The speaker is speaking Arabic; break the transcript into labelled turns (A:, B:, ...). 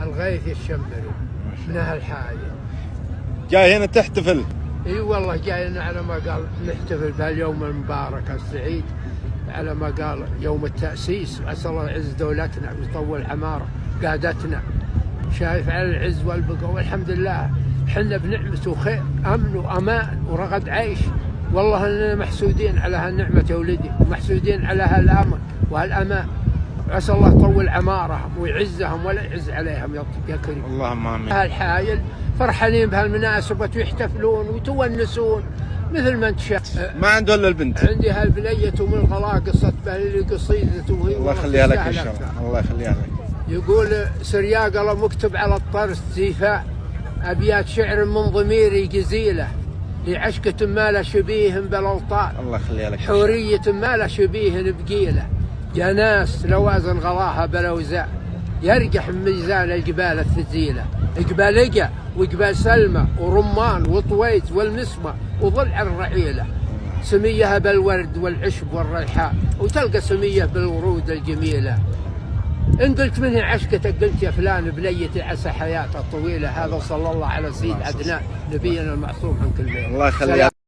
A: الغيث الشمري من أهل حايل.
B: جاي هنا تحتفل؟
A: اي والله جاينا على ما قال نحتفل بهاليوم المبارك السعيد، على ما قال يوم التأسيس، وأسأل الله يعز دولتنا ويطول عماره قادتنا. شايف على العز والبقاء، والحمد لله حنا بنعمة وخير، أمن وأمان ورغد عيش. والله إننا محسودين على هالنعمة يا ولدي، ومحسودين على هالأمن وهالأمان. عسى الله يطول عمارهم ويعزهم ولا يعز عليهم يا كريم.
B: اللهم آمين.
A: أهل حايل فرحانين بهالمناسبة ويحتفلون ويتونسون مثل ما انت شايف.
B: ما عنده الا البنت.
A: عندي هالبنية ومن غلا قصة اللي قصيدته وهي
B: الله يخليها لك ان شاء الله. الله يخليها لك.
A: يقول سرياق الله مكتب على الطرس زيفاء، أبيات شعر من ضميري جزيلة، لعشقة ما لا شبيه بالأوطان.
B: الله يخليها لك.
A: حورية ما لا شبيه بقيلة، يا ناس لوازن غلاها بلوزاء، يرجح من ميزان الجبال الثزيلة. قبال إجا وقبال سلمى ورمان وطويت والنسمة وضلع الرعيلة، سميها بالورد والعشب والريحان، وتلقى سمية بالورود الجميلة. إن قلت مني عشقتك قلت يا فلان بنيتي عسى حياته طويلة. هذا صلى الله على سيد عدنان نبينا المعصوم عن كل بيت.
B: الله يخليها.